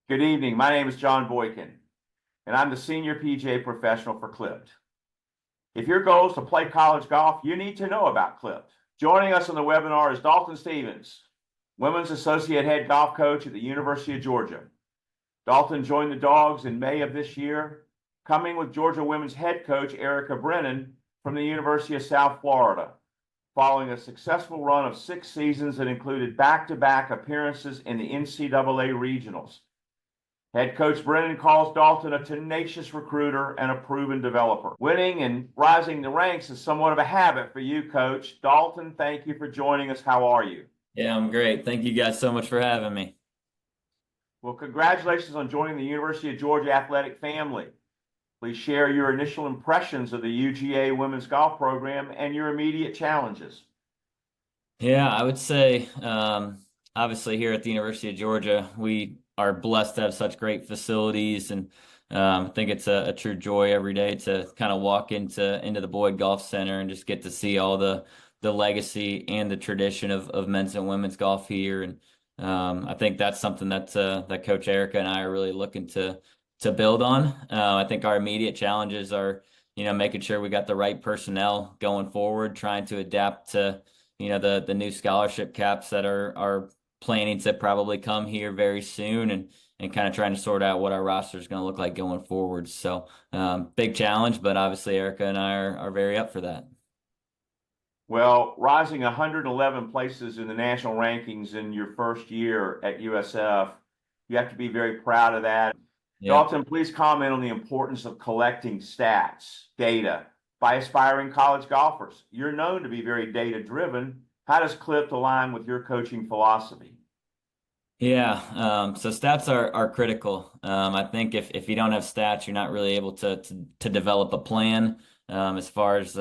Good evening. My name is John Boykin, and I'm the senior PGA professional for Clipped. If your goal is to play college golf, you need to know about Clipped. Joining us on the webinar is Dalton Stevens, Women's Associate Head Golf Coach at the University of Georgia. Dalton joined the Dogs in May of this year, coming with Georgia Women's Head Coach Erica Brennan from the University of South Florida, following a successful run of 6 seasons that included back-to-back appearances in the NCAA regionals. Head coach Brennan calls Dalton a tenacious recruiter and a proven developer. Winning and rising the ranks is somewhat of a habit for you, Coach. Dalton, thank you for joining us. How are you? Yeah, I'm great. Thank you guys so much for having me. Well, congratulations on joining the University of Georgia athletic family. Please share your initial impressions of the UGA women's golf program and your immediate challenges. Yeah, I would say, obviously here at the University of Georgia, we are blessed to have such great facilities, and I think it's a true joy every day to kind of walk into the Boyd Golf Center and just get to see all the legacy and the tradition of men's and women's golf here. And I think that's something that Coach Erica and I are really looking to build on. I think our immediate challenges are, making sure we got the right personnel going forward, trying to adapt to the new scholarship caps that are planning to probably come here very soon, and kind of trying to sort out what our roster is going to look like going forward. So big challenge, but obviously Erica and I are very up for that. Well, rising 111 places in the national rankings in your first year at USF, you have to be very proud of that. Yeah. Dalton, please comment on the importance of collecting stats, data, by aspiring college golfers. You're known to be very data-driven. How does Clipped align with your coaching philosophy? Yeah, so stats are critical. I think if you don't have stats, you're not really able to develop a plan. As far as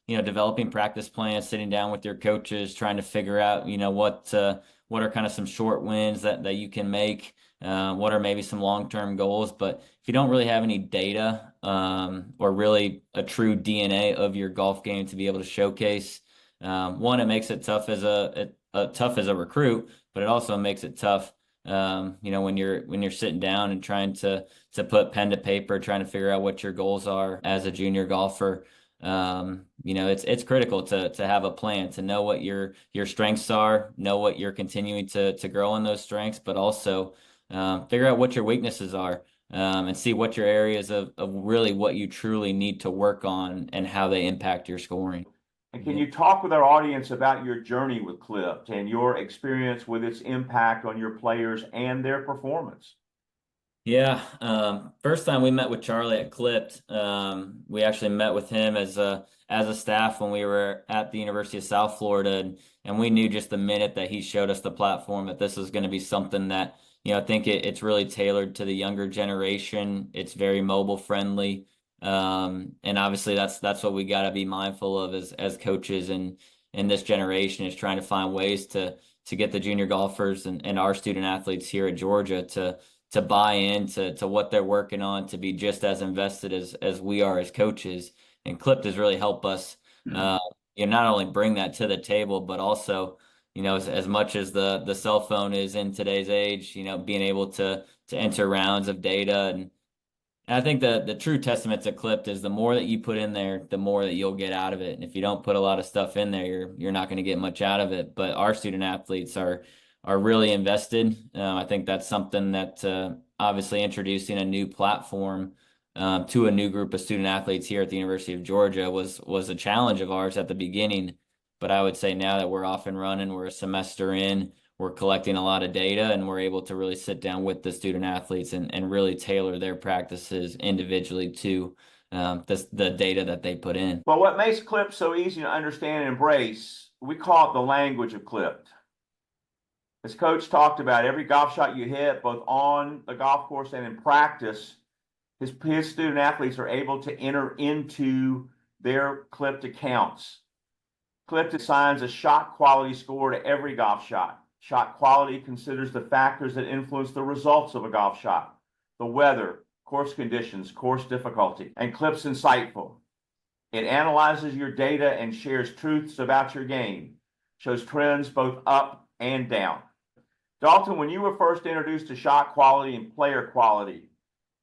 developing practice plans, sitting down with your coaches, trying to figure out what are kind of some short wins that you can make. What are maybe some long-term goals? But if you don't really have any data, or really a true DNA of your golf game to be able to showcase, one, it makes it tough tough as a recruit, but it also makes it tough, when you're sitting down and trying to put pen to paper, trying to figure out what your goals are as a junior golfer. It's critical to have a plan, to know what your strengths are, know what you're continuing to grow in those strengths, but also figure out what your weaknesses are, and see what your areas of really what you truly need to work on and how they impact your scoring. And can you talk with our audience about your journey with Clipped and your experience with its impact on your players and their performance? Yeah, first time we met with Charlie at Clipped, we actually met with him as a staff when we were at the University of South Florida, and we knew just the minute that he showed us the platform that this was going to be something that, I think it's really tailored to the younger generation. It's very mobile friendly. And obviously that's what we got to be mindful of as coaches in this generation, is trying to find ways to get the junior golfers and our student athletes here at Georgia to buy into what they're working on, to be just as invested as we are as coaches. And Clipped has really helped us, not only bring that to the table, but also, as much as the cell phone is in today's age, being able to enter rounds of data. And I think the true testament to Clipped is the more that you put in there, the more that you'll get out of it. And if you don't put a lot of stuff in there, you're not going to get much out of it. But our student athletes are really invested. I think that's something that obviously introducing a new platform to a new group of student athletes here at the University of Georgia was a challenge of ours at the beginning. But I would say now that we're off and running, we're a semester in, we're collecting a lot of data, and we're able to really sit down with the student athletes and really tailor their practices individually to the data that they put in. Well, what makes Clipped so easy to understand and embrace, we call it the language of Clipped. As Coach talked about, every golf shot you hit, both on the golf course and in practice, his student athletes are able to enter into their Clipped accounts. Clipped assigns a shot quality score to every golf shot. Shot quality considers the factors that influence the results of a golf shot: the weather, course conditions, course difficulty. And Clipped's insightful. It analyzes your data and shares truths about your game, shows trends both up and down. Dalton, when you were first introduced to shot quality and player quality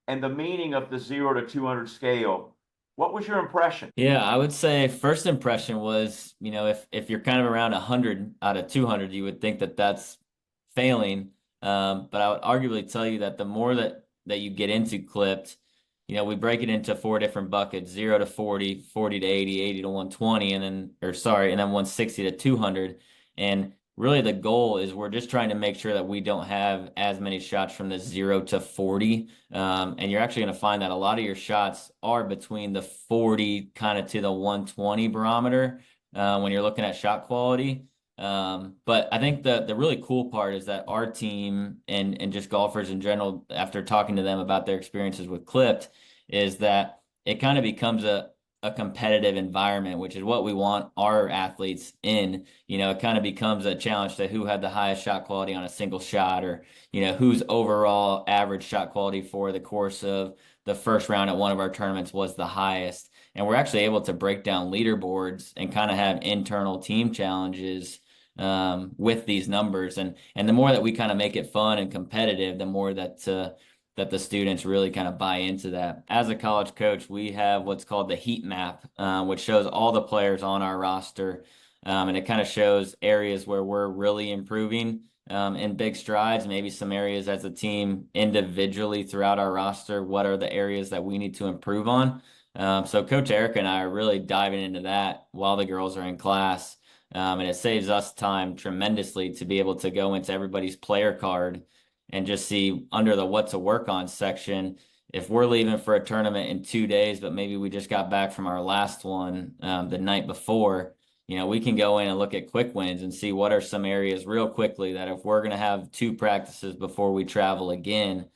and the meaning of the 0 to 200 scale, what was your impression? Yeah, I would say first impression was, if you're kind of around 100 out of 200, you would think that that's failing. But I would arguably tell you that the more that you get into clipped, we break it into four different buckets: 0 to 40, 40 to 80, 80 to 120, and then 160 to 200. And really the goal is we're just trying to make sure that we don't have as many shots from the 0 to 40. And you're actually going to find that a lot of your shots are between the 40 kind of to the 120 barometer when you're looking at shot quality. But I think the really cool part is that our team and just golfers in general, after talking to them about their experiences with clipped, is that it kind of becomes a competitive environment, which is what we want our athletes in. It kind of becomes a challenge to who had the highest shot quality on a single shot, or, whose overall average shot quality for the course of the first round at one of our tournaments was the highest. And we're actually able to break down leaderboards and kind of have internal team challenges with these numbers. And the more that we kind of make it fun and competitive, the more that the students really kind of buy into that. As a college coach, we have what's called the heat map, which shows all the players on our roster. And it kind of shows areas where we're really improving in big strides, maybe some areas as a team individually throughout our roster. What are the areas that we need to improve on? So Coach Erica and I are really diving into that while the girls are in class. And it saves us time tremendously to be able to go into everybody's player card and just see under the what to work on section. If we're leaving for a tournament in 2 days, but maybe we just got back from our last one the night before, we can go in and look at quick wins and see what are some areas real quickly that if we're going to have 2 practices before we travel again,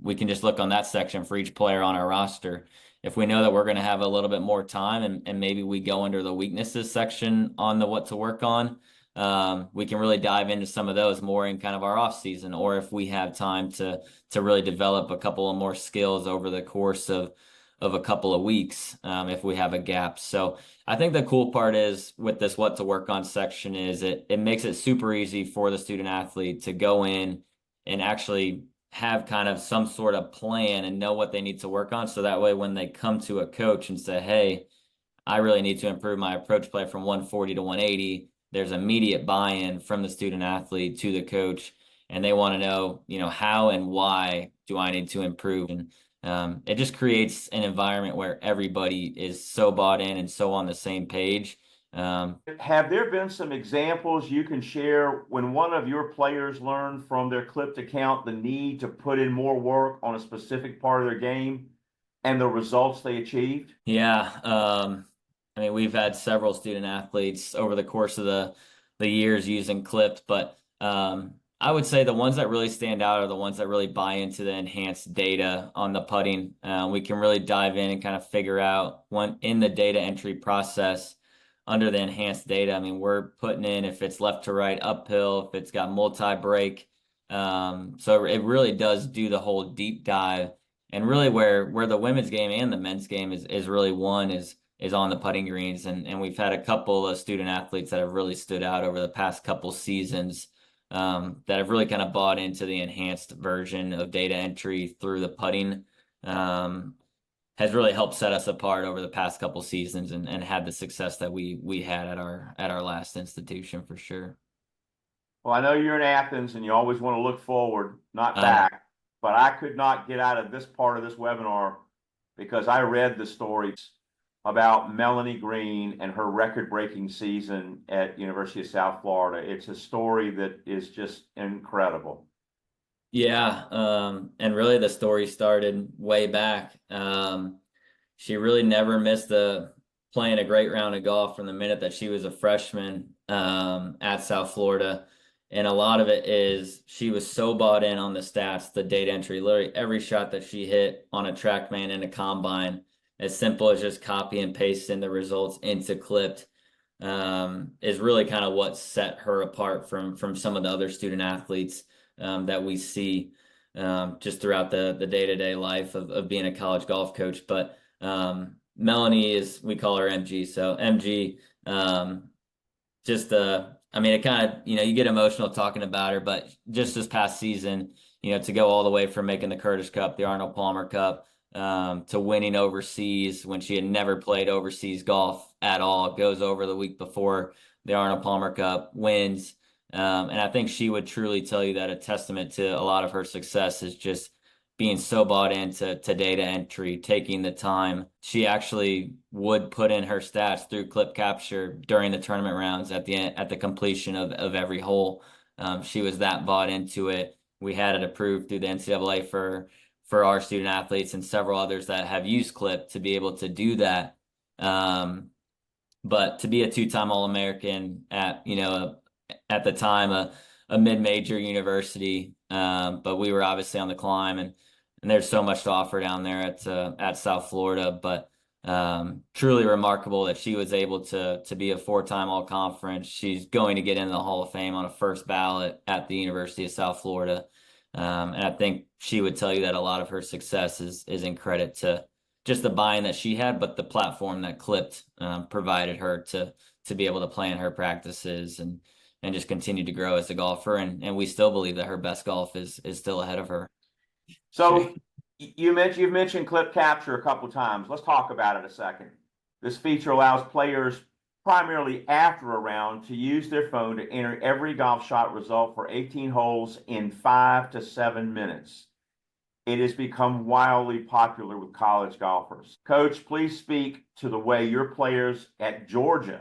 we can just look on that section for each player on our roster. If we know that we're going to have a little bit more time and maybe we go under the weaknesses section on the what to work on, we can really dive into some of those more in kind of our off season, or if we have time to really develop a couple of more skills over the course of a couple of weeks, if we have a gap. So I think the cool part is with this what to work on section is it makes it super easy for the student athlete to go in and actually have kind of some sort of plan and know what they need to work on. So that way, when they come to a coach and say, hey, I really need to improve my approach play from 140 to 180, there's immediate buy-in from the student athlete to the coach, and they want to know, how and why do I need to improve? And it just creates an environment where everybody is so bought in and so on the same page. Have there been some examples you can share when one of your players learned from their clipped account the need to put in more work on a specific part of their game and the results they achieved? Yeah. I mean, we've had several student athletes over the course of the years using clipped, but I would say the ones that really stand out are the ones that really buy into the enhanced data on the putting. We can really dive in and kind of figure out when in the data entry process under the enhanced data. I mean, we're putting in if it's left to right uphill, if it's got multi-break. So it really does do the whole deep dive. And really where the women's game and the men's game is really one is on the putting greens. And we've had a couple of student athletes that have really stood out over the past couple seasons that have really kind of bought into the enhanced version of data entry through the putting. Has really helped set us apart over the past couple seasons and had the success that we had at our last institution for sure. Well, I know you're in Athens and you always want to look forward, not back, but I could not get out of this part of this webinar because I read the stories about Melanie Green and her record-breaking season at University of South Florida. It's a story that is just incredible. Yeah, and really the story started way back. She really never missed playing a great round of golf from the minute that she was a freshman at South Florida. And a lot of it is she was so bought in on the stats, the data entry, literally every shot that she hit on a TrackMan and a combine, as simple as just copy and pasting the results into clipped, is really kind of what set her apart from some of the other student athletes that we see just throughout the day-to-day life of being a college golf coach. But Melanie we call her MG. So MG, just I mean, it kind of, you get emotional talking about her, but just this past season, to go all the way from making the Curtis Cup, the Arnold Palmer Cup, to winning overseas when she had never played overseas golf at all, goes over the week before the Arnold Palmer Cup, wins. And I think she would truly tell you that a testament to a lot of her success is just being so bought into data entry, taking the time. She actually would put in her stats through clip capture during the tournament rounds at the end, at the completion of every hole. She was that bought into it. We had it approved through the NCAA for our student athletes and several others that have used clip to be able to do that. But to be a two-time All-American at, at the time, a mid-major university, but we were obviously on the climb, and there's so much to offer down there at South Florida. But truly remarkable that she was able to be a four-time All-Conference. She's going to get into the Hall of Fame on a first ballot at the University of South Florida. And I think she would tell you that a lot of her success is in credit to just the buy-in that she had, but the platform that Clipped provided her to be able to plan her practices and just continue to grow as a golfer. And we still believe that her best golf is still ahead of her. So you've mentioned clip capture a couple times. Let's talk about it a second. This feature allows players primarily after a round to use their phone to enter every golf shot result for 18 holes in 5 to 7 minutes. It has become wildly popular with college golfers. Coach, please speak to the way your players at Georgia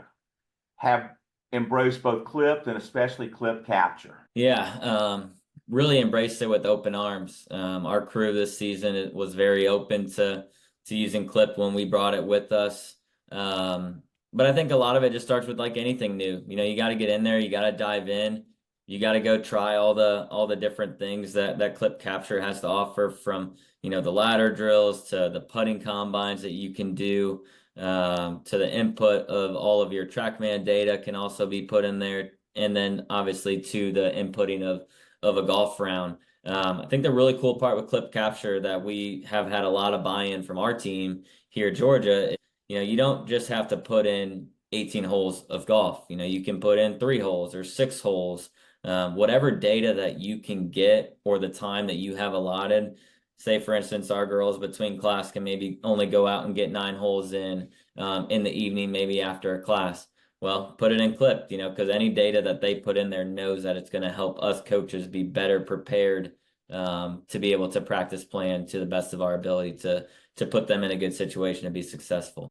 have embraced both clipped and especially clip capture. Yeah, really embraced it with open arms. Our crew this season was very open to using clip when we brought it with us. But I think a lot of it just starts with like anything new. You got to get in there, you got to dive in, you got to go try all the different things that clip capture has to offer, from the ladder drills to the putting combines that you can do, to the input of all of your TrackMan data can also be put in there, and then obviously to the inputting of a golf round. I think the really cool part with clip capture that we have had a lot of buy-in from our team here at Georgia, you don't just have to put in 18 holes of golf. You can put in 3 holes or 6 holes, whatever data that you can get or the time that you have allotted. Say, for instance, our girls between class can maybe only go out and get 9 holes in the evening, maybe after a class. Well, put it in clip, because any data that they put in there knows that it's going to help us coaches be better prepared to be able to practice plan to the best of our ability to put them in a good situation to be successful.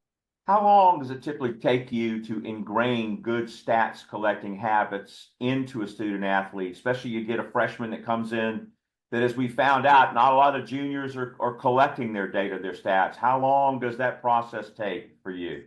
How long does it typically take you to ingrain good stats collecting habits into a student athlete, especially you get a freshman that comes in that, as we found out, not a lot of juniors are collecting their data, their stats. How long does that process take for you?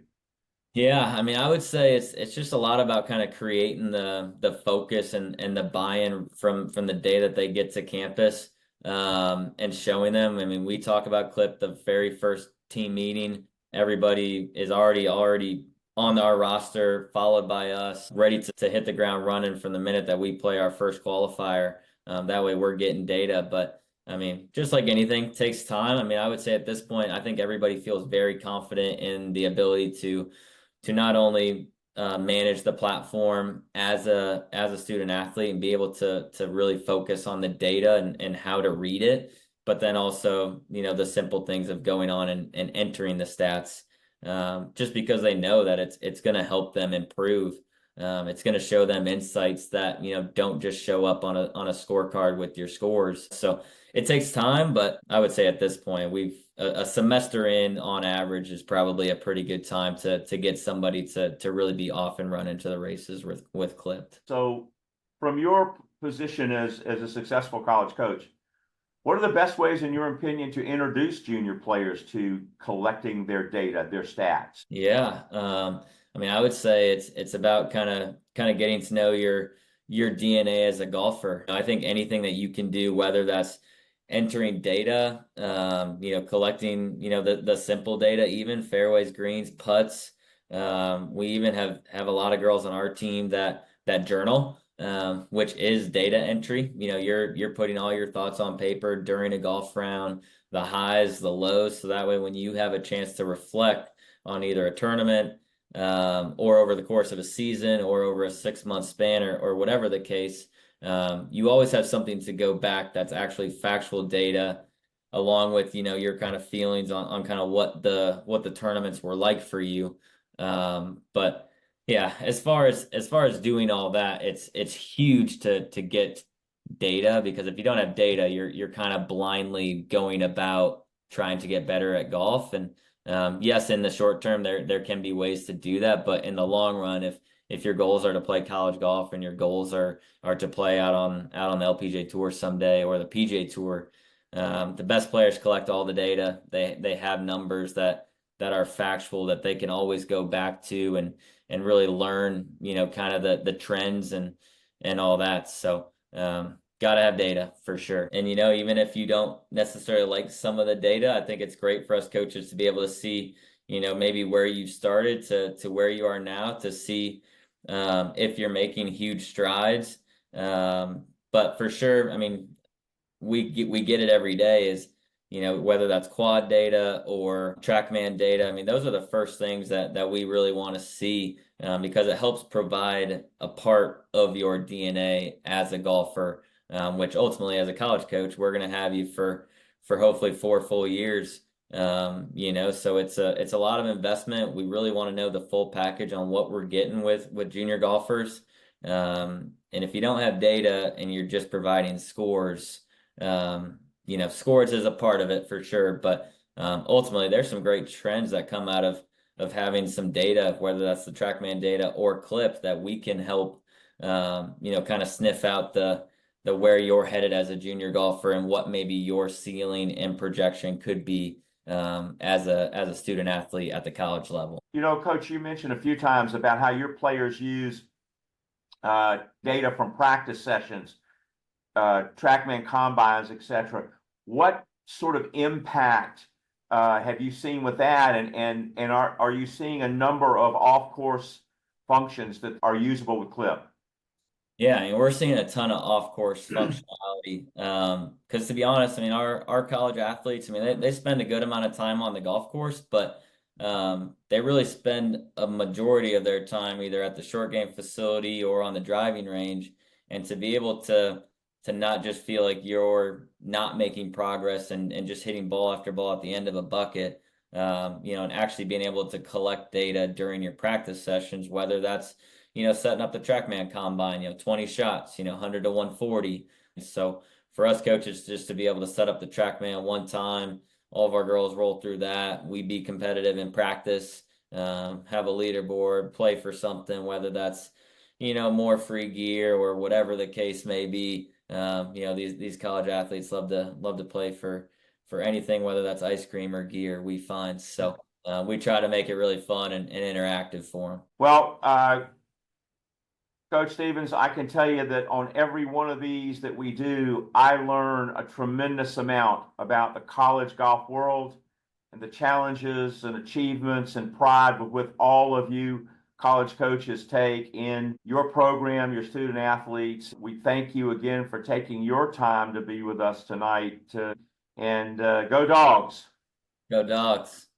Yeah, I mean, I would say it's just a lot about kind of creating the focus and the buy-in from the day that they get to campus, and showing them. I mean, we talk about clip the very first team meeting. Everybody is already on our roster, followed by us, ready to hit the ground running from the minute that we play our first qualifier. That way we're getting data. But I mean, just like anything, takes time. I mean, I would say at this point, I think everybody feels very confident in the ability to not only manage the platform as a student athlete and be able to really focus on the data and how to read it, but then also the simple things of going on and entering the stats, just because they know that it's going to help them improve. It's going to show them insights that don't just show up on a scorecard with your scores. So it takes time, but I would say at this point we've a semester in on average is probably a pretty good time to get somebody to really be off and run into the races with clipped. So, from your position as a successful college coach, what are the best ways, in your opinion, to introduce junior players to collecting their data, their stats? Yeah, I mean, I would say it's about kind of getting to know your DNA as a golfer. I think anything that you can do, whether that's entering data, collecting, the simple data, even fairways, greens, putts. We even have a lot of girls on our team that journal, which is data entry. You're putting all your thoughts on paper during a golf round, the highs, the lows, so that way when you have a chance to reflect on either a tournament, or over the course of a season or over a 6 month span or whatever the case, you always have something to go back that's actually factual data along with, your kind of feelings on kind of what the tournaments were like for you. But yeah, as far as doing all that, it's huge to get data, because if you don't have data, you're kind of blindly going about trying to get better at golf. And yes, in the short term, there can be ways to do that, but in the long run, if your goals are to play college golf and your goals are to play out on the LPGA Tour someday or the PGA Tour, the best players collect all the data. They have numbers that are factual that they can always go back to and really learn, kind of the trends and all that. So gotta have data for sure. And even if you don't necessarily like some of the data, I think it's great for us coaches to be able to see, maybe where you started to where you are now, to see if you're making huge strides. But for sure, I mean, we get it every day, is whether that's quad data or TrackMan data. I mean, those are the first things that we really want to see, because it helps provide a part of your DNA as a golfer, which ultimately, as a college coach, we're going to have you for hopefully 4 full years. So it's a lot of investment. We really want to know the full package on what we're getting with junior golfers. And if you don't have data and you're just providing scores, scores is a part of it for sure, but ultimately there's some great trends that come out of having some data, whether that's the TrackMan data or Clip, that we can help, kind of sniff out the where you're headed as a junior golfer and what maybe your ceiling and projection could be, as a student athlete at the college level. Coach, you mentioned a few times about how your players use data from practice sessions, TrackMan combines, etc. What sort of impact have you seen with that? And are you seeing a number of off-course functions that are usable with Clip? Yeah, I mean, we're seeing a ton of off-course functionality. Because to be honest, I mean, our college athletes, I mean, they spend a good amount of time on the golf course, but they really spend a majority of their time either at the short game facility or on the driving range. And to be able to not just feel like you're not making progress and just hitting ball after ball at the end of a bucket, and actually being able to collect data during your practice sessions, whether that's setting up the TrackMan combine, 20 shots, 100 to 140. So for us coaches, just to be able to set up the TrackMan one time, all of our girls roll through that. We be competitive in practice, have a leaderboard, play for something, whether that's, more free gear or whatever the case may be. These college athletes love to play for anything, whether that's ice cream or gear, we find. So we try to make it really fun and interactive for them. Well, Coach Stevens, I can tell you that on every one of these that we do, I learn a tremendous amount about the college golf world and the challenges and achievements and pride with all of you college coaches take in your program, your student athletes. We thank you again for taking your time to be with us tonight. And go Dogs. Go Dogs.